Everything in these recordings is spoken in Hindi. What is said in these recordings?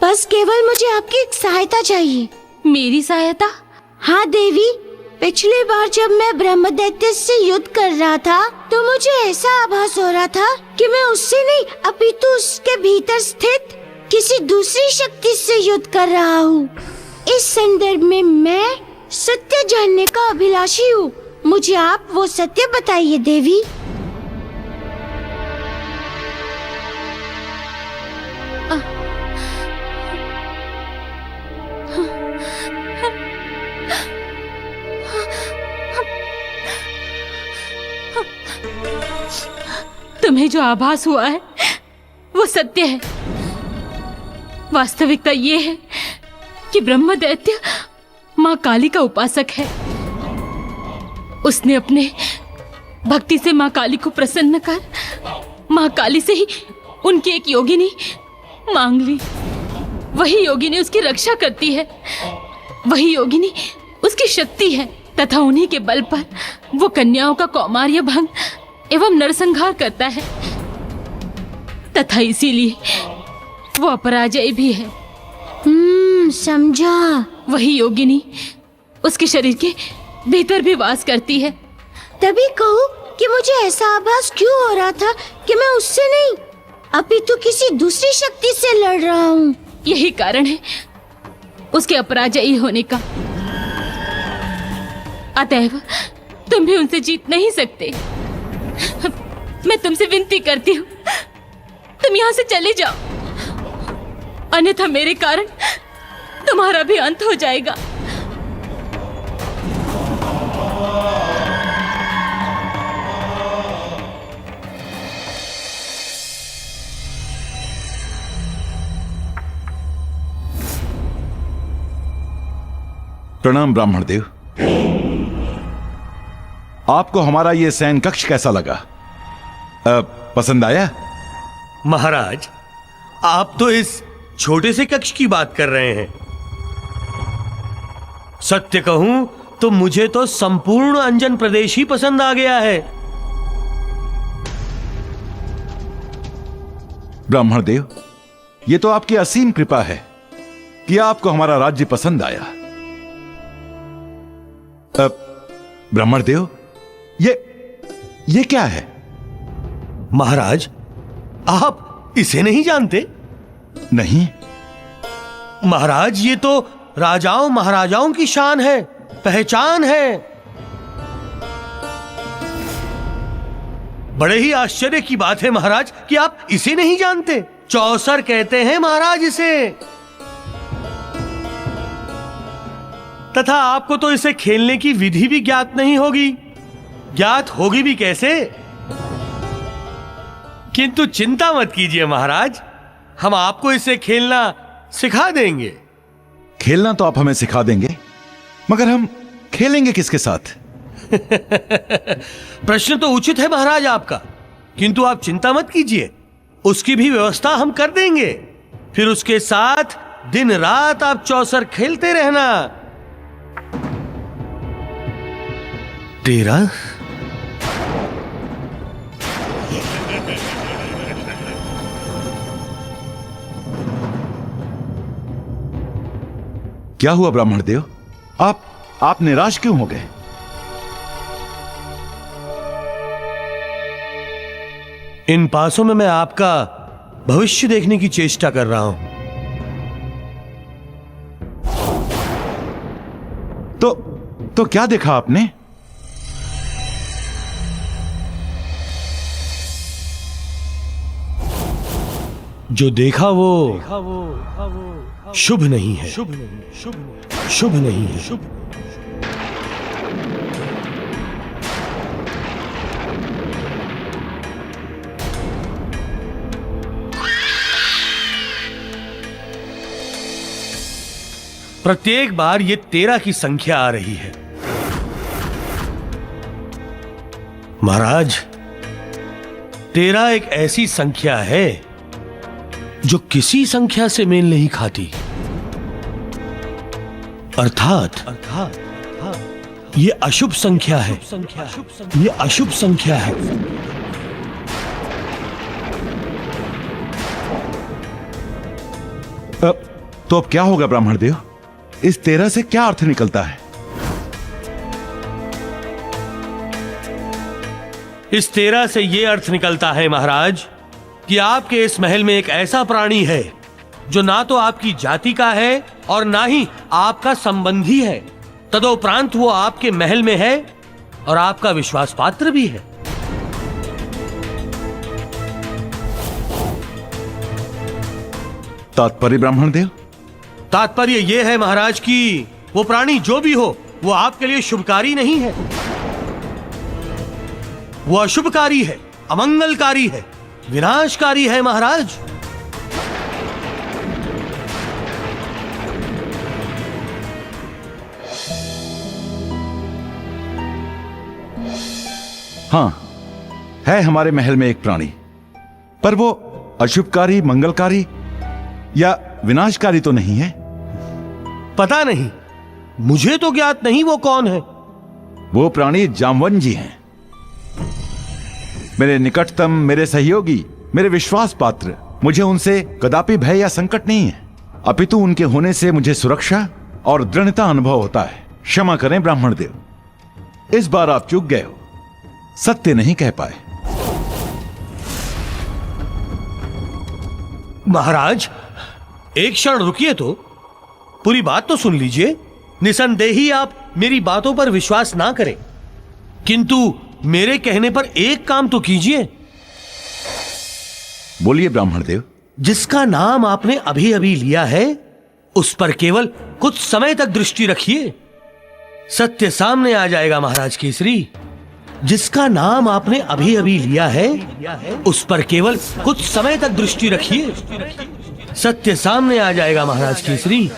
बस केवल मुझे आपकी एक सहायता चाहिए। मेरी सहायता? हाँ देवी, पिछली बार जब मैं ब्रह्मदैत्य से युद्ध कर रहा था तो मुझे ऐसा आभास हो रहा था कि मैं उससे नहीं अपितु उसके भीतर स्थित किसी दूसरी शक्ति से युद्ध कर रहा हूँ। इस संदर्भ में मैं सत्य जानने का अभिलाषी हूँ। मुझे आप वो सत्य बताइए देवी। तुम्हें जो आभास हुआ है वो सत्य है। वास्तविकता ये है कि ब्रह्मदैत्य माँ काली का उपासक है। उसने अपने भक्ति से माँ काली को प्रसन्न कर माँ काली से ही उनकी एक योगिनी मांग ली। वही योगिनी उसकी रक्षा करती है, वही योगिनी उसकी शक्ति है तथा उन्हीं के बल पर वो कन्याओं का कौमार्य भंग एवं नरसंहार करता है तथा इसीलिए वो अपराजय भी है। समझा। वही योगिनी उसके शरीर के भीतर भी वास करती है। तभी कहूँ कि मुझे ऐसा आभास क्यों हो रहा था कि मैं उससे नहीं अपितु किसी दूसरी शक्ति से लड़ रहा हूँ। यही कारण है उसके अपराजयी होने का। अतएव तुम भी उनसे जीत नहीं सकते। मैं तुमसे विनती करती हूँ, तुम यहाँ से चले जाओ, अन्यथा मेरे कारण तुम्हारा भी अंत हो जाएगा। प्रणाम ब्राह्मण देव। आपको हमारा ये शयन कक्ष कैसा लगा? पसंद आया? महाराज, आप तो इस छोटे से कक्ष की बात कर रहे हैं। सत्य कहूं तो मुझे तो संपूर्ण अंजन प्रदेश ही पसंद आ गया है। ब्राह्मण देव, ये तो आपकी असीम कृपा है कि आपको हमारा राज्य पसंद आया। ब्राह्मण देव, ये क्या है? महाराज, आप इसे नहीं जानते? नहीं। महाराज, ये तो राजाओं महाराजाओं की शान है, पहचान है। बड़े ही आश्चर्य की बात है महाराज कि आप इसे नहीं जानते। चौसर कहते हैं महाराज इसे। तथा आपको तो इसे खेलने की विधि भी ज्ञात नहीं होगी। ज्ञात होगी भी कैसे? किंतु चिंता मत कीजिए महाराज, हम आपको इसे खेलना सिखा देंगे। खेलना तो आप हमें सिखा देंगे, मगर हम खेलेंगे किसके साथ? प्रश्न तो उचित है महाराज आपका, किंतु आप चिंता मत कीजिए, उसकी भी व्यवस्था हम कर देंगे। फिर उसके साथ दिन रात आप चौसर खेलते रहना। 13 क्या हुआ ब्राह्मण देव? आप निराश क्यों हो गए? इन पासों में मैं आपका भविष्य देखने की चेष्टा कर रहा हूं। तो क्या देखा आपने? जो देखा वो शुभ नहीं है। शुभ नहीं है। प्रत्येक बार ये 13 की संख्या आ रही है। महाराज, 13 एक ऐसी संख्या है जो किसी संख्या से मेल नहीं खाती। अर्थात ये अशुभ संख्या है। ये अशुभ संख्या है। तो अब क्या होगा ब्राह्मण देव? इस 13 से क्या अर्थ निकलता है? इस 13 से यह अर्थ निकलता है महाराज कि आपके इस महल में एक ऐसा प्राणी है जो ना तो आपकी जाति का है और ना ही आपका संबंधी है। तदोपरांत वो आपके महल में है और आपका विश्वास पात्र भी है। तात्पर्य ब्राह्मण देव? तात्पर्य यह है महाराज कि वो प्राणी जो भी हो वो आपके लिए शुभकारी नहीं है। वो अशुभकारी है, अमंगलकारी है, विनाशकारी है महाराज। हां, है हमारे महल में एक प्राणी, पर वो अशुभकारी, मंगलकारी या विनाशकारी तो नहीं है। पता नहीं, मुझे तो ज्ञात नहीं वो कौन है। वो प्राणी जामवन जी हैं, मेरे निकटतम, मेरे सहयोगी, मेरे विश्वास पात्र। मुझे उनसे कदापि भय या संकट नहीं है, अपितु उनके होने से मुझे सुरक्षा और दृढ़ता अनुभव होता है। क्षमा करें ब्राह्मण देव, इस बार आप चूक गए हो, सत्य नहीं कह पाए। महाराज एक क्षण रुकिए, तो पूरी बात तो सुन लीजिए। निसंदेही आप मेरी बातों पर विश्वास ना करें, किंतु मेरे कहने पर एक काम तो कीजिए। बोलिए ब्राह्मण देव। जिसका नाम आपने अभी अभी लिया है उस पर केवल कुछ समय तक दृष्टि रखिए, सत्य सामने आ जाएगा महाराज केसरी। जिसका नाम आपने अभी अभी लिया है उस पर केवल कुछ समय तक दृष्टि रखिए, सत्य सामने आ जाएगा महाराज केसरी।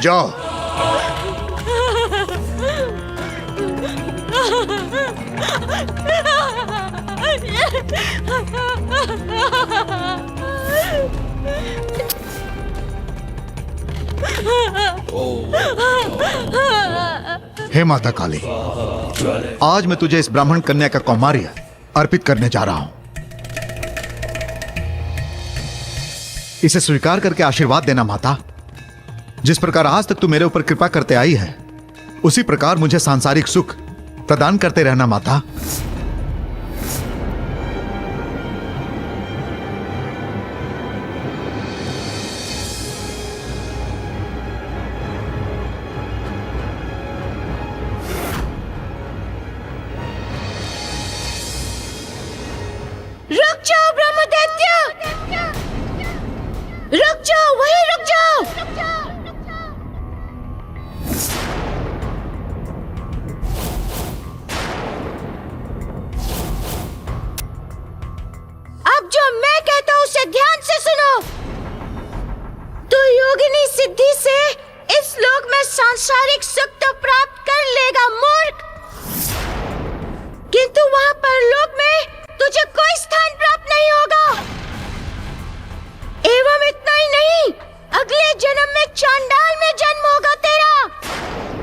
जाओ। हे माता काली, आज मैं तुझे इस ब्राह्मण कन्या का कौमार्य अर्पित करने जा रहा हूं। इसे स्वीकार करके आशीर्वाद देना माता। जिस प्रकार आज तक तू मेरे ऊपर कृपा करते आई है, उसी प्रकार मुझे सांसारिक सुख प्रदान करते रहना माता। रुक जाओ ब्रह्मदैत्य, रुक जाओ, वहीं रुक जाओ। अब जो मैं कहता हूं उसे ध्यान से सुनो। तो योगिनी सिद्धि से इस लोक में सांसारिक सुख तो प्राप्त कर लेगा मूर्ख, किंतु वहां परलोक में तुझे कोई स्थान प्राप्त नहीं होगा। एवं इतना ही नहीं, अगले जन्म में चांडाल में जन्म होगा तेरा,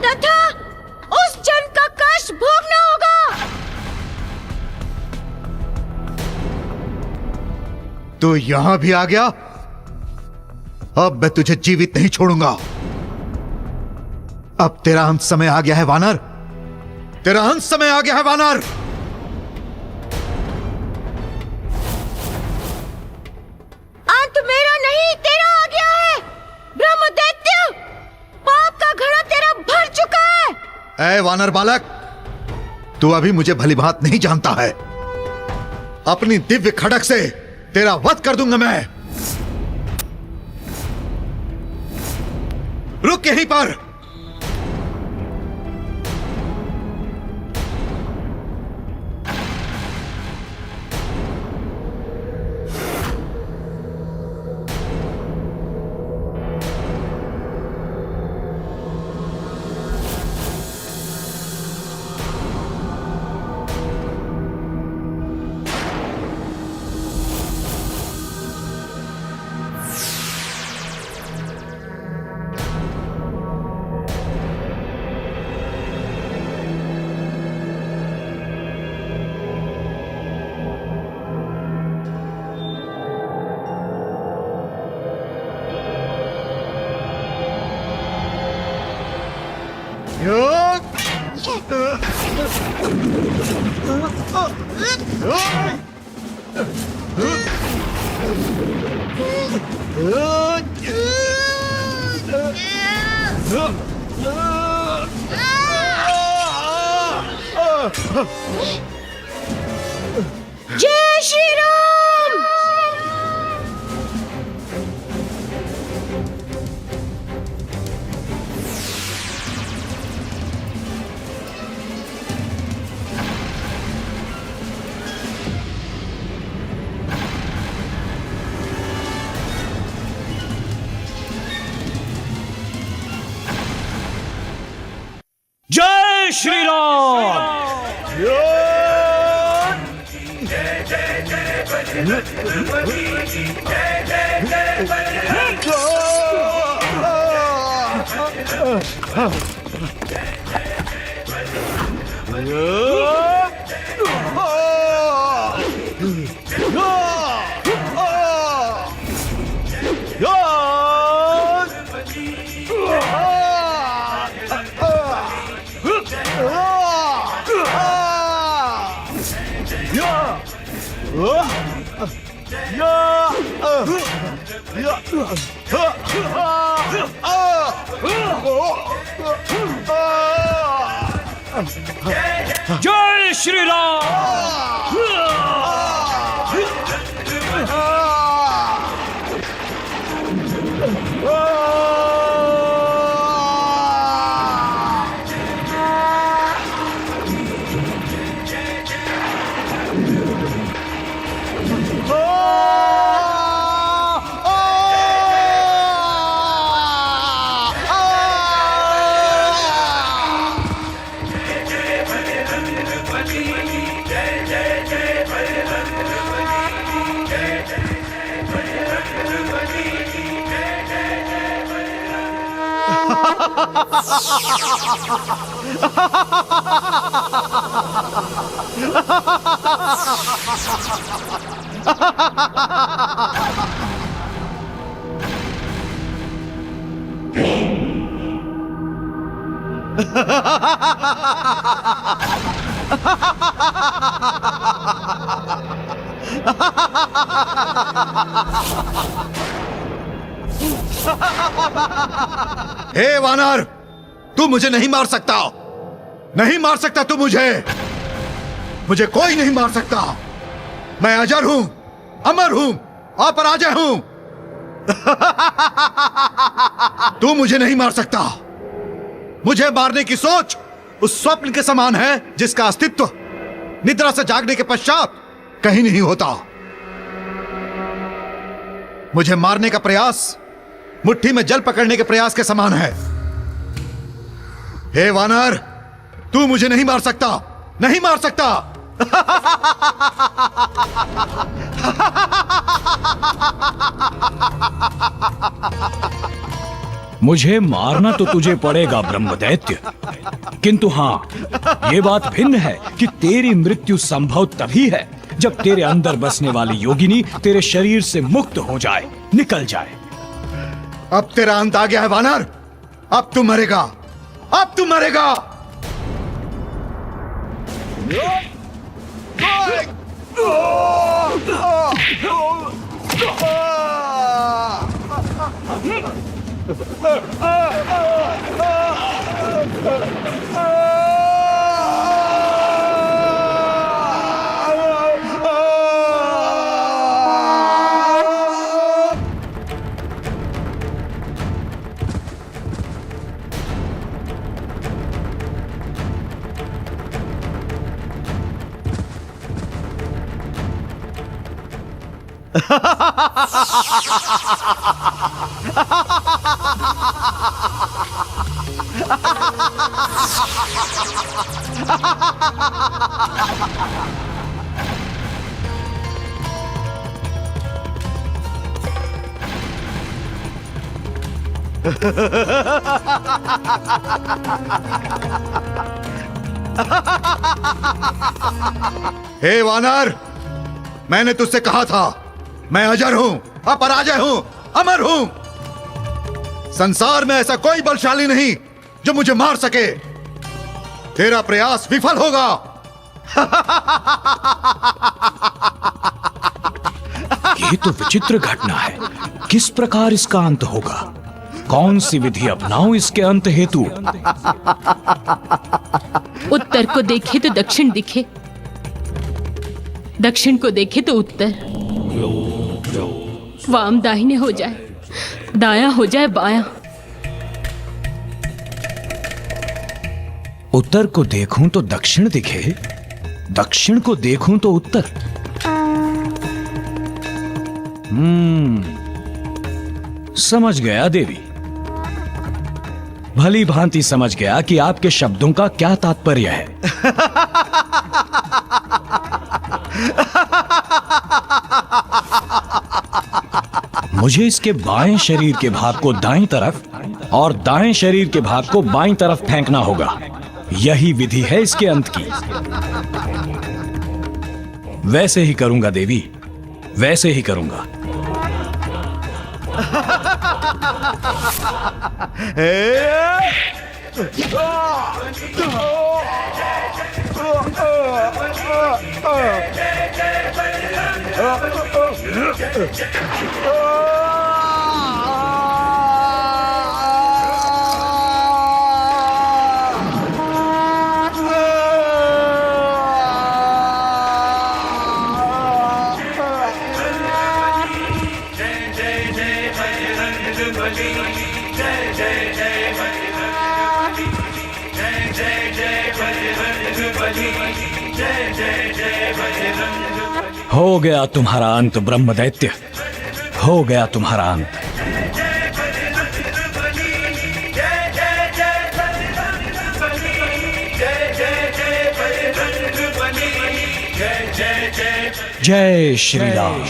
तथा उस जन्म का कष्ट भोगना होगा। तू यहां भी आ गया? अब मैं तुझे जीवित नहीं छोड़ूंगा। अब तेरा अंत समय आ गया है वानर, तेरा अंत समय आ गया है वानर। ऐ वानर बालक, तू अभी मुझे भलीभांत नहीं जानता है। अपनी दिव्य खड़क से तेरा वध कर दूंगा मैं। रुक यहीं पर। जय श्री राम। जय श्री राम। जय श्री राम। हे वानर, तू मुझे नहीं मार सकता। नहीं मार सकता तू मुझे कोई नहीं मार सकता। मैं अजर हूं, अमर हूं, अपराजय हूं। तू मुझे नहीं मार सकता। मुझे मारने की सोच उस स्वप्न के समान है जिसका अस्तित्व निद्रा से जागने के पश्चात कहीं नहीं होता। मुझे मारने का प्रयास मुट्ठी में जल पकड़ने के प्रयास के समान है। हे वानर, तू मुझे नहीं मार सकता, नहीं मार सकता। मुझे मारना तो तुझे पड़ेगा ब्रह्मदैत्य, किंतु हां, ये बात भिन्न है कि तेरी मृत्यु संभव तभी है जब तेरे अंदर बसने वाली योगिनी तेरे शरीर से मुक्त हो जाए, निकल जाए। अब तेरा अंत आ गया है वानर। अब तू मरेगा, अब तू मरेगा। हे वानर, मैंने तुझसे कहा था मैं अजर हूं, अपराजय हूं, अमर हूं। संसार में ऐसा कोई बलशाली नहीं जो मुझे मार सके। तेरा प्रयास विफल होगा। ये तो विचित्र घटना है। किस प्रकार इसका अंत होगा? कौन सी विधि अपनाऊं इसके अंत हेतु? उत्तर को देखे तो दक्षिण दिखे, दक्षिण को देखे तो उत्तर। वाम दाहिने हो जाए, दायां हो जाए बायां। उत्तर को देखूं तो दक्षिण दिखे, दक्षिण को देखूं तो उत्तर। समझ गया देवी, भली भांति समझ गया कि आपके शब्दों का क्या तात्पर्य है। मुझे इसके बाएं शरीर के भाग को दाईं तरफ और दाएं शरीर के भाग को बाईं तरफ फेंकना होगा। यही विधि है इसके अंत की। वैसे ही करूंगा देवी, वैसे ही करूंगा। हो गया तुम्हारा अंत ब्रह्मदैत्य, हो गया तुम्हारा अंत। जय श्री राम।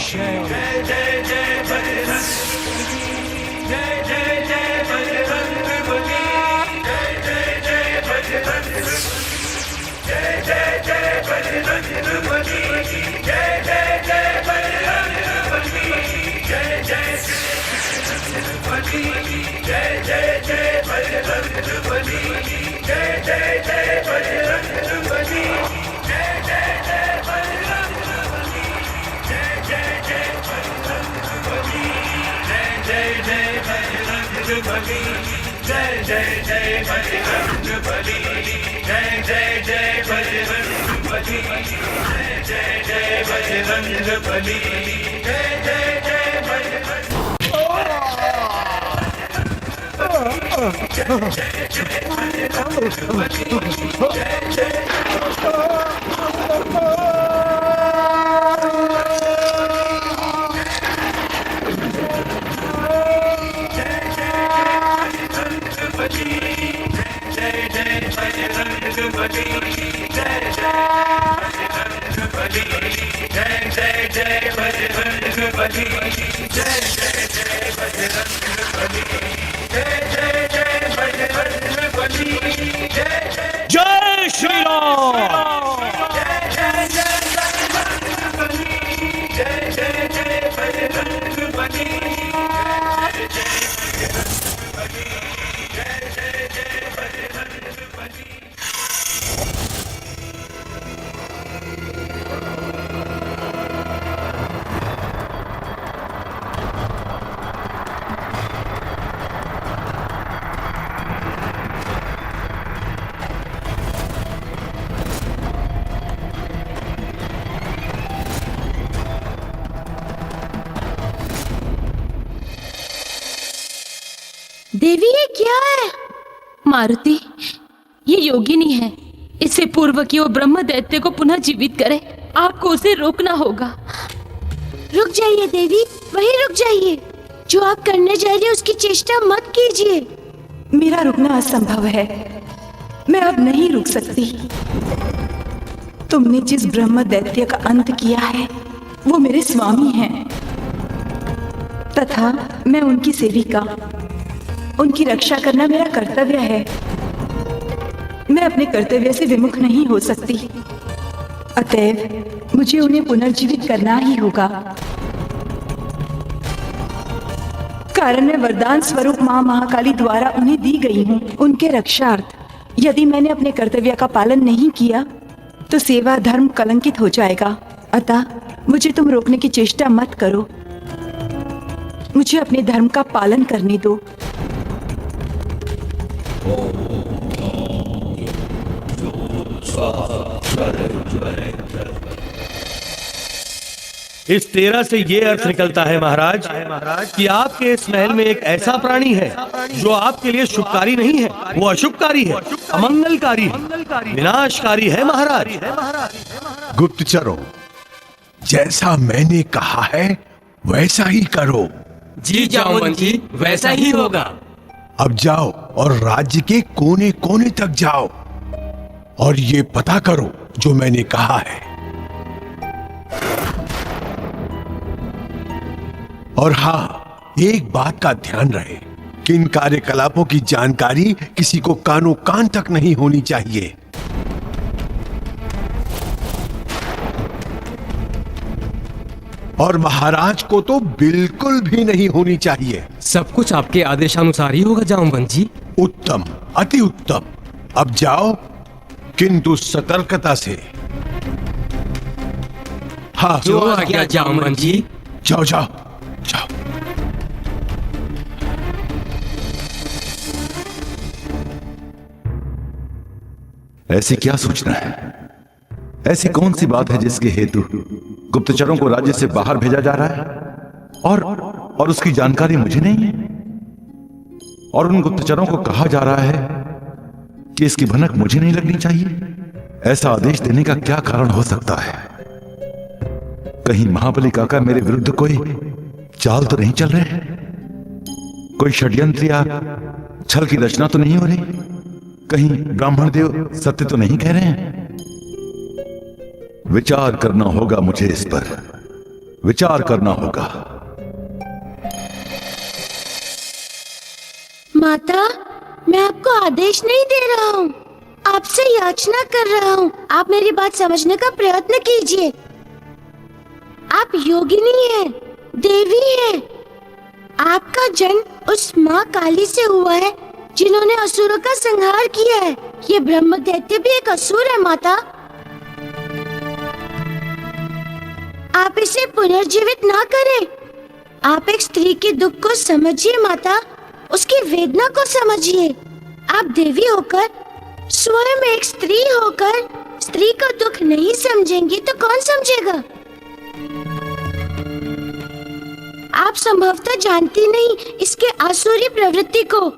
जय श्री राम। देवी ये क्या है? मारुति, ये योगिनी है। इससे पूर्व कि वो ब्रह्म दैत्य को पुनः जीवित करे, आपको उसे रोकना होगा। रुक जाइए देवी, वहीं रुक जाइए। जो आप करने जा रही है उसकी चेष्टा मत कीजिए। मेरा रुकना असंभव है, मैं अब नहीं रुक सकती। तुमने जिस ब्रह्म दैत्य का अंत किया है वो मेरे स्वामी हैं, तथा मैं उनकी सेविका। उनकी रक्षा करना मेरा कर्तव्य है। मैं अपने कर्तव्य से विमुख नहीं हो सकती, अतएव मुझे उन्हें पुनर्जीवित करना ही होगा। कारण मैं वरदान स्वरूप मां महाकाली द्वारा उन्हें दी गई हूँ उनके रक्षार्थ। यदि मैंने अपने कर्तव्य का पालन नहीं किया तो सेवा धर्म कलंकित हो जाएगा। अतः मुझे तुम रोकने की चेष्टा मत करो, मुझे अपने धर्म का पालन करने दो। इस 13 से ये अर्थ निकलता है महाराज कि आपके इस महल में एक ऐसा प्राणी है जो आपके लिए शुभकारी नहीं है, वो अशुभकारी है, अमंगलकारी है, विनाशकारी है महाराज। गुप्तचरों, जैसा मैंने कहा है वैसा ही करो। जी जामवंत जी, वैसा ही होगा। अब जाओ और राज्य के कोने कोने तक जाओ और ये पता करो जो मैंने कहा है। और हाँ, एक बात का ध्यान रहे कि इन कार्यकलापों की जानकारी किसी को कानो कान तक नहीं होनी चाहिए। और महाराज को तो बिल्कुल भी नहीं होनी चाहिए। सब कुछ आपके आदेशानुसार ही होगा जामवंत जी। उत्तम, अति उत्तम। अब जाओ, किंतु सतर्कता से। हाँ, जो आज्ञा जामवंत जी। जाओ जाओ जाओ। ऐसी क्या सूचना है? ऐसी कौन सी बात है जिसके हेतु गुप्तचरों को राज्य से बाहर भेजा जा रहा है और उसकी जानकारी मुझे नहीं है? और उन गुप्तचरों को कहा जा रहा है कि इसकी भनक मुझे नहीं लगनी चाहिए। ऐसा आदेश देने का क्या कारण हो सकता है? कहीं महाबली काका मेरे विरुद्ध कोई चाल तो नहीं चल रहे? कोई षड्यंत्र या छल की रचना तो नहीं हो रही? कहीं ब्राह्मण देव सत्य तो नहीं कह रहे हैं? विचार करना होगा मुझे, इस पर विचार करना होगा। माता, मैं आपको आदेश नहीं दे रहा हूँ, आपसे याचना कर रहा हूँ। आप मेरी बात समझने का प्रयत्न कीजिए। आप योगिनी हैं, देवी हैं। आपका जन्म उस माँ काली से हुआ है जिन्होंने असुरों का संहार किया है। ये ब्रह्म दैत्य भी एक असुर है माता। आप इसे पुनर्जीवित ना करें। आप एक स्त्री के दुख को समझिए माता, उसकी वेदना को समझिए। आप देवी होकर, स्वयं एक स्त्री होकर स्त्री का दुख नहीं समझेंगी तो कौन समझेगा? आप संभवतः जानती नहीं इसके आसुरी प्रवृत्ति को।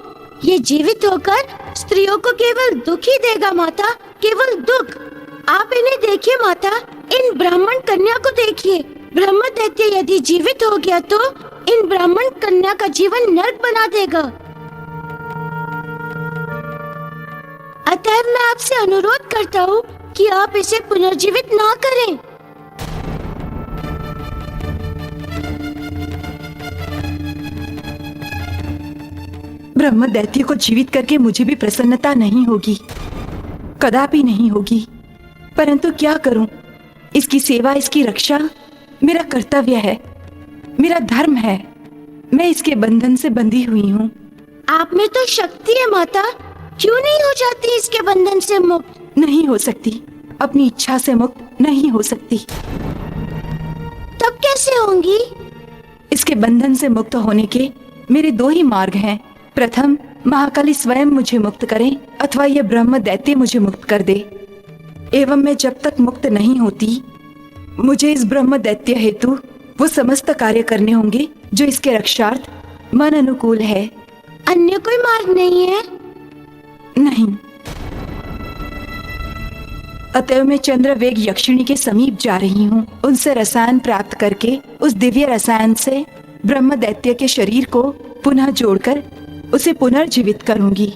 ये जीवित होकर स्त्रियों को केवल दुख ही देगा माता, केवल दुख। आप इन्हें देखिए माता, इन ब्राह्मण कन्या को देखिए। ब्रह्म दैत्य यदि जीवित हो गया तो इन ब्राह्मण कन्या का जीवन नरक बना देगा। अतः मैं आपसे अनुरोध करता हूँ कि आप इसे पुनर्जीवित ना करें। ब्रह्म दैत्य को जीवित करके मुझे भी प्रसन्नता नहीं होगी, कदापि नहीं होगी। परंतु क्या करूं? इसकी सेवा, इसकी रक्षा मेरा कर्तव्य है, मेरा धर्म है। मैं इसके बंधन से बंधी हुई हूँ। आप में तो शक्ति है माता, क्यों नहीं हो जाती इसके बंधन से मुक्त? नहीं हो सकती, अपनी इच्छा से मुक्त नहीं हो सकती। तब कैसे होंगी? इसके बंधन से मुक्त होने के मेरे दो ही मार्ग हैं। प्रथम, महाकाली स्वयं मुझे मुक्त करें अथवा यह ब्रह्म दैत्य मुझे मुक्त कर दे। एवं मैं जब तक मुक्त नहीं होती, मुझे इस ब्रह्म दैत्य हेतु वो समस्त कार्य करने होंगे जो इसके रक्षार्थ मन अनुकूल है। अन्य कोई मार्ग नहीं है? नहीं। अतएव मैं चंद्रवेग यक्षिणी के समीप जा रही हूँ। उनसे रसायन प्राप्त करके उस दिव्य रसायन से ब्रह्म दैत्य के शरीर को पुनः जोड़कर उसे पुनर्जीवित करूंगी।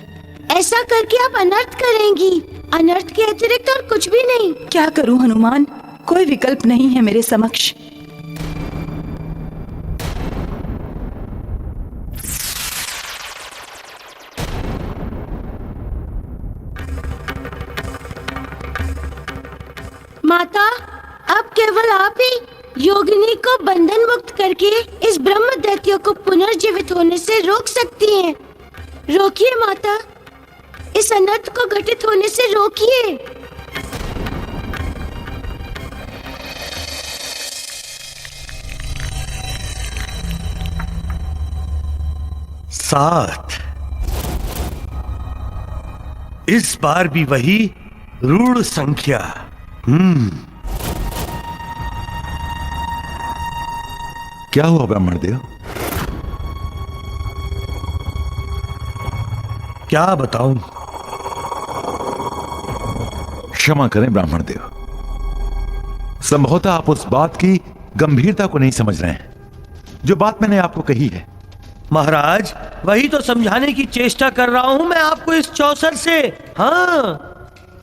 ऐसा करके आप अनर्थ करेंगी। अनर्थ के अतिरिक्त और कुछ भी नहीं। क्या करूं हनुमान, कोई विकल्प नहीं है मेरे समक्ष। माता, अब केवल आप ही योगिनी को बंधन मुक्त करके इस ब्रह्म दैत्य को पुनर्जीवित होने से रोक सकती हैं। रोकिए माता, इस अनर्थ को घटित होने से रोकिए। सात। इस बार भी वही रूढ़ संख्या। क्या हुआ ब्राह्मण देव? क्या बताऊं? क्षमा करें ब्राह्मण देव, संभवतः आप उस बात की गंभीरता को नहीं समझ रहे हैं जो बात मैंने आपको कही है। महाराज, वही तो समझाने की चेष्टा कर रहा हूं मैं आपको इस चौसर से। हाँ,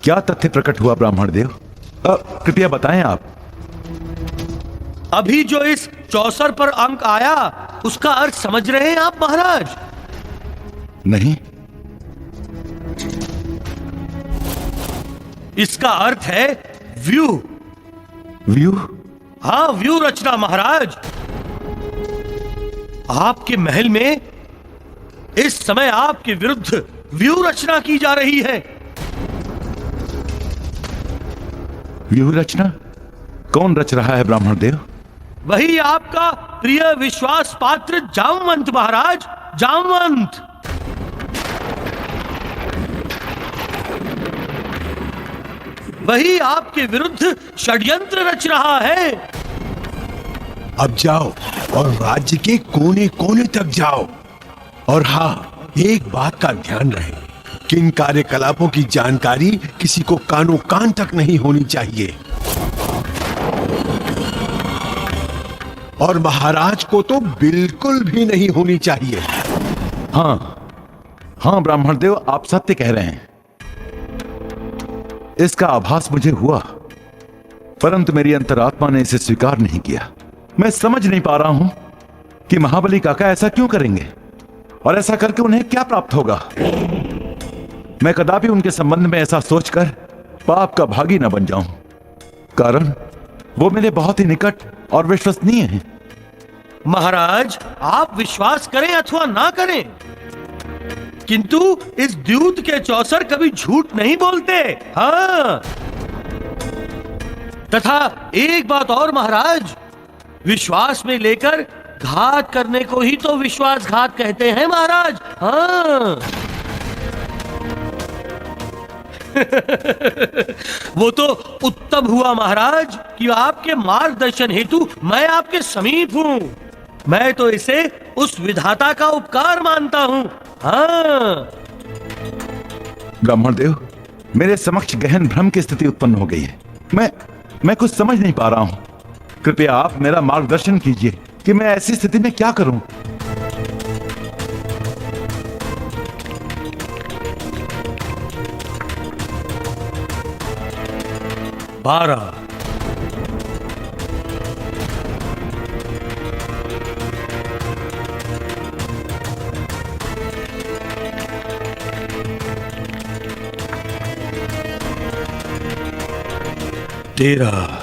क्या तथ्य प्रकट हुआ ब्राह्मण देव? कृपया बताएं आप। अभी जो इस चौसर पर अंक आया उसका अर्थ समझ रहे हैं आप महाराज? नहीं। इसका अर्थ है व्यू। व्यू? हाँ, व्यू रचना महाराज। आपके महल में इस समय आपके विरुद्ध व्यू रचना की जा रही है। व्यू रचना? कौन रच रहा है ब्राह्मण देव? वही आपका प्रिय विश्वास पात्र जामवंत महाराज, जामवंत। वही आपके विरुद्ध षड्यंत्र रच रहा है। अब जाओ और राज्य के कोने कोने तक जाओ। और हाँ, एक बात का ध्यान रहे, किन कार्यकलापों की जानकारी किसी को कानों कान तक नहीं होनी चाहिए। और महाराज को तो बिल्कुल भी नहीं होनी चाहिए। हाँ ब्राह्मण देव, आप सत्य कह रहे हैं। इसका आभास मुझे हुआ, परंतु मेरी अंतरात्मा ने इसे स्वीकार नहीं किया। मैं समझ नहीं पा रहा हूं कि महाबली काका ऐसा क्यों करेंगे और ऐसा करके उन्हें क्या प्राप्त होगा। मैं कदापि उनके संबंध में ऐसा सोचकर पाप का भागी न बन जाऊं, कारण वो मेरे बहुत ही निकट और विश्वसनीय हैं। महाराज, आप विश्वास करें अथवा ना करें, किंतु इस द्यूत के चौसर कभी झूठ नहीं बोलते। हाँ, तथा एक बात और महाराज, विश्वास में लेकर घात करने को ही तो विश्वासघात कहते हैं महाराज। हाँ वो तो उत्तम हुआ महाराज कि आपके मार्गदर्शन हेतु मैं आपके समीप हूं। मैं तो इसे उस विधाता का उपकार मानता हूं। हाँ ब्राह्मण देव, मेरे समक्ष गहन भ्रम की स्थिति उत्पन्न हो गई है। मैं कुछ समझ नहीं पा रहा हूं। कृपया आप मेरा मार्गदर्शन कीजिए कि मैं ऐसी स्थिति में क्या करूं। बारह। तेरह।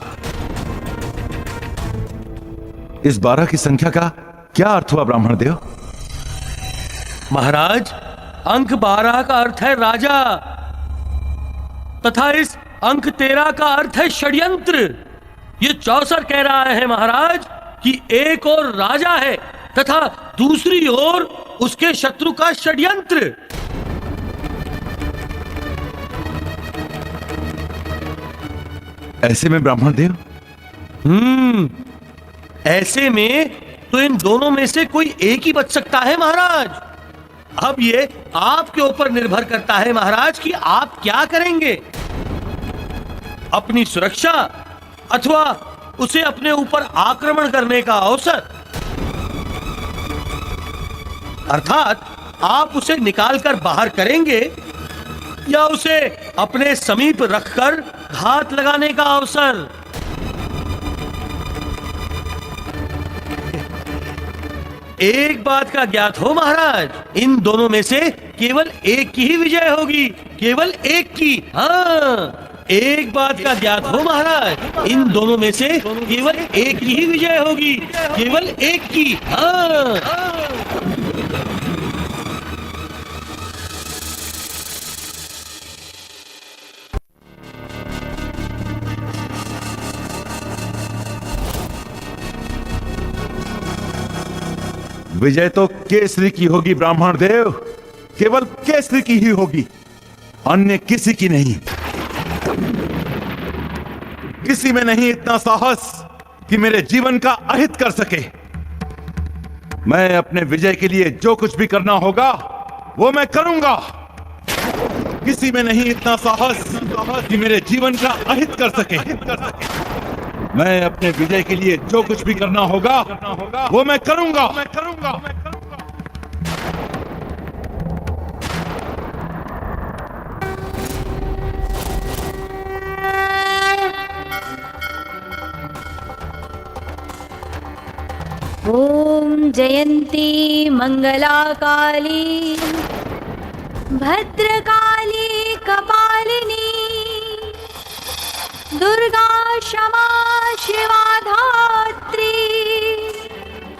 इस 12 की संख्या का क्या अर्थ हुआ ब्राह्मण देव? महाराज, अंक 12 का अर्थ है राजा, तथा इस अंक 13 का अर्थ है षड्यंत्र। ये चौसर कह रहा है महाराज कि एक और राजा है तथा दूसरी ओर उसके शत्रु का षड्यंत्र। ऐसे में ब्राह्मण देव, ऐसे में तो इन दोनों में से कोई एक ही बच सकता है महाराज। अब ये आपके ऊपर निर्भर करता है महाराज कि आप क्या करेंगे, अपनी सुरक्षा अथवा उसे अपने ऊपर आक्रमण करने का अवसर। अर्थात आप उसे निकालकर बाहर करेंगे या उसे अपने समीप रखकर घात लगाने का अवसर। एक बात का ज्ञात हो महाराज, इन दोनों में से केवल एक की ही विजय होगी, केवल एक की। हाँ, एक बात का ज्ञात हो महाराज, इन दोनों में से केवल एक की ही विजय होगी, केवल एक की। हाँ। विजय तो केसरी की होगी ब्राह्मण देव, केवल केसरी की ही होगी, अन्य किसी की नहीं। किसी में नहीं इतना साहस कि मेरे जीवन का अहित कर सके। मैं अपने विजय के लिए जो कुछ भी करना होगा वो मैं करूंगा। किसी में नहीं इतना साहस कि मेरे जीवन का अहित कर सके। मैं अपने विजय के लिए जो कुछ भी करना होगा वो मैं करूंगा। ओम जयंती मंगला काली भद्रकाली कपालिनी दुर्गा क्षमा शिवा धात्री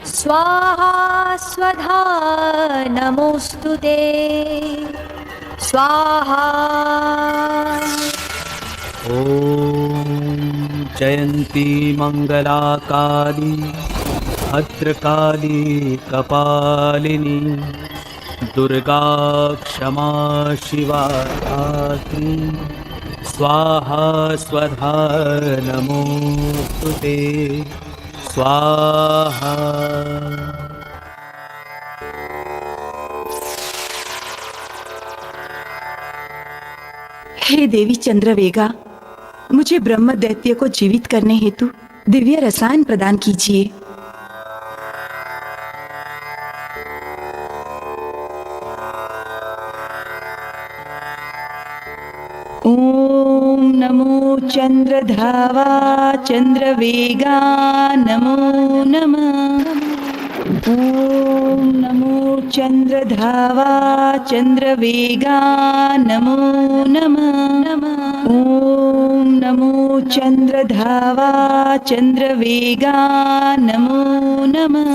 स्वाहा स्वधा नमोस्तुते स्वाहा। ओम जयंती मंगला काली भद्रकाली कपालिनी दुर्गा क्षमा शिवा धात्री स्वाहा स्वधा नमोस्तुते स्वाहा। हे देवी चंद्रवेगा, मुझे ब्रह्म दैत्य को जीवित करने हेतु दिव्य रसायन प्रदान कीजिए। ओम नमो चंद्रधावा चंद्रवेगा नमो नमः। ओम नमो चंद्रधावा चंद्रवेगा नमो नमः। ओम नमो चंद्रधावा चंद्रवेगा नमो नमः।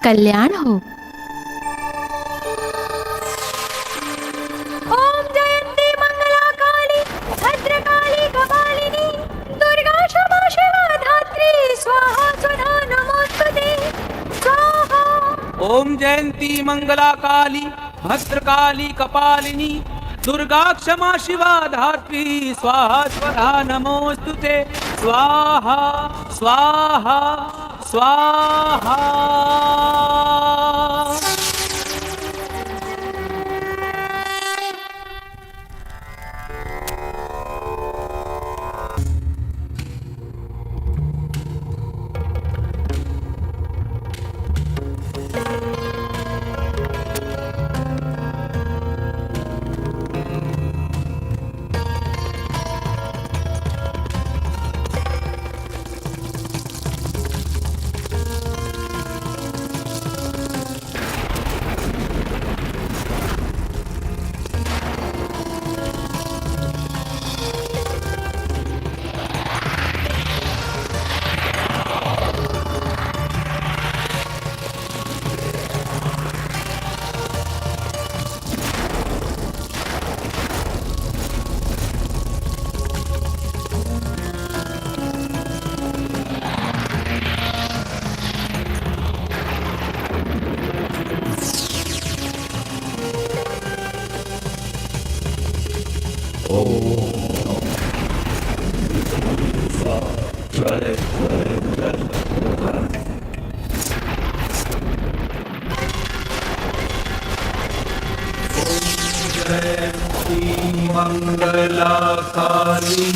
कल्याण हो। ओम जयंती मंगला काली भद्रकाली कपालिनी दुर्गा क्षमा शिवा धात्री स्वाहा स्वधा नमोस्तुते स्वाहा। ओम जयंती मंगला काली भद्रकाली कपालिनी दुर्गा क्षमा शिवा धात्री स्वाहा स्वधा नमोस्तुते स्वाहा स्वाहा स्वाहा। मंगला काली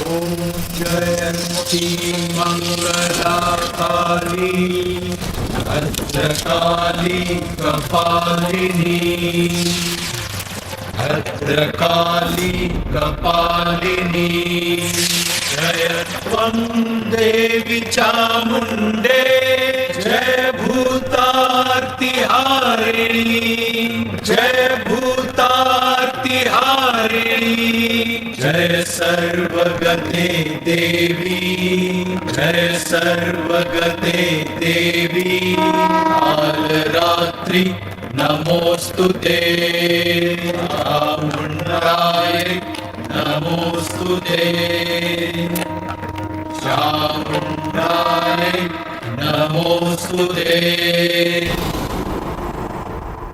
ओम जयंती मंगला काली भद्रकाली कपालिनी भद्रकाली कपालिनी जय त्वं देवी चामुण्डे जय भूतार्तिहारिणी जय भूतार्तिहारिणी जय सर्वगते देवी जय सर्वगते देवी कालरात्रि नमोस्तुते चामुण्डाय नमोस्तुते चामुण्डाय नमोस्तुते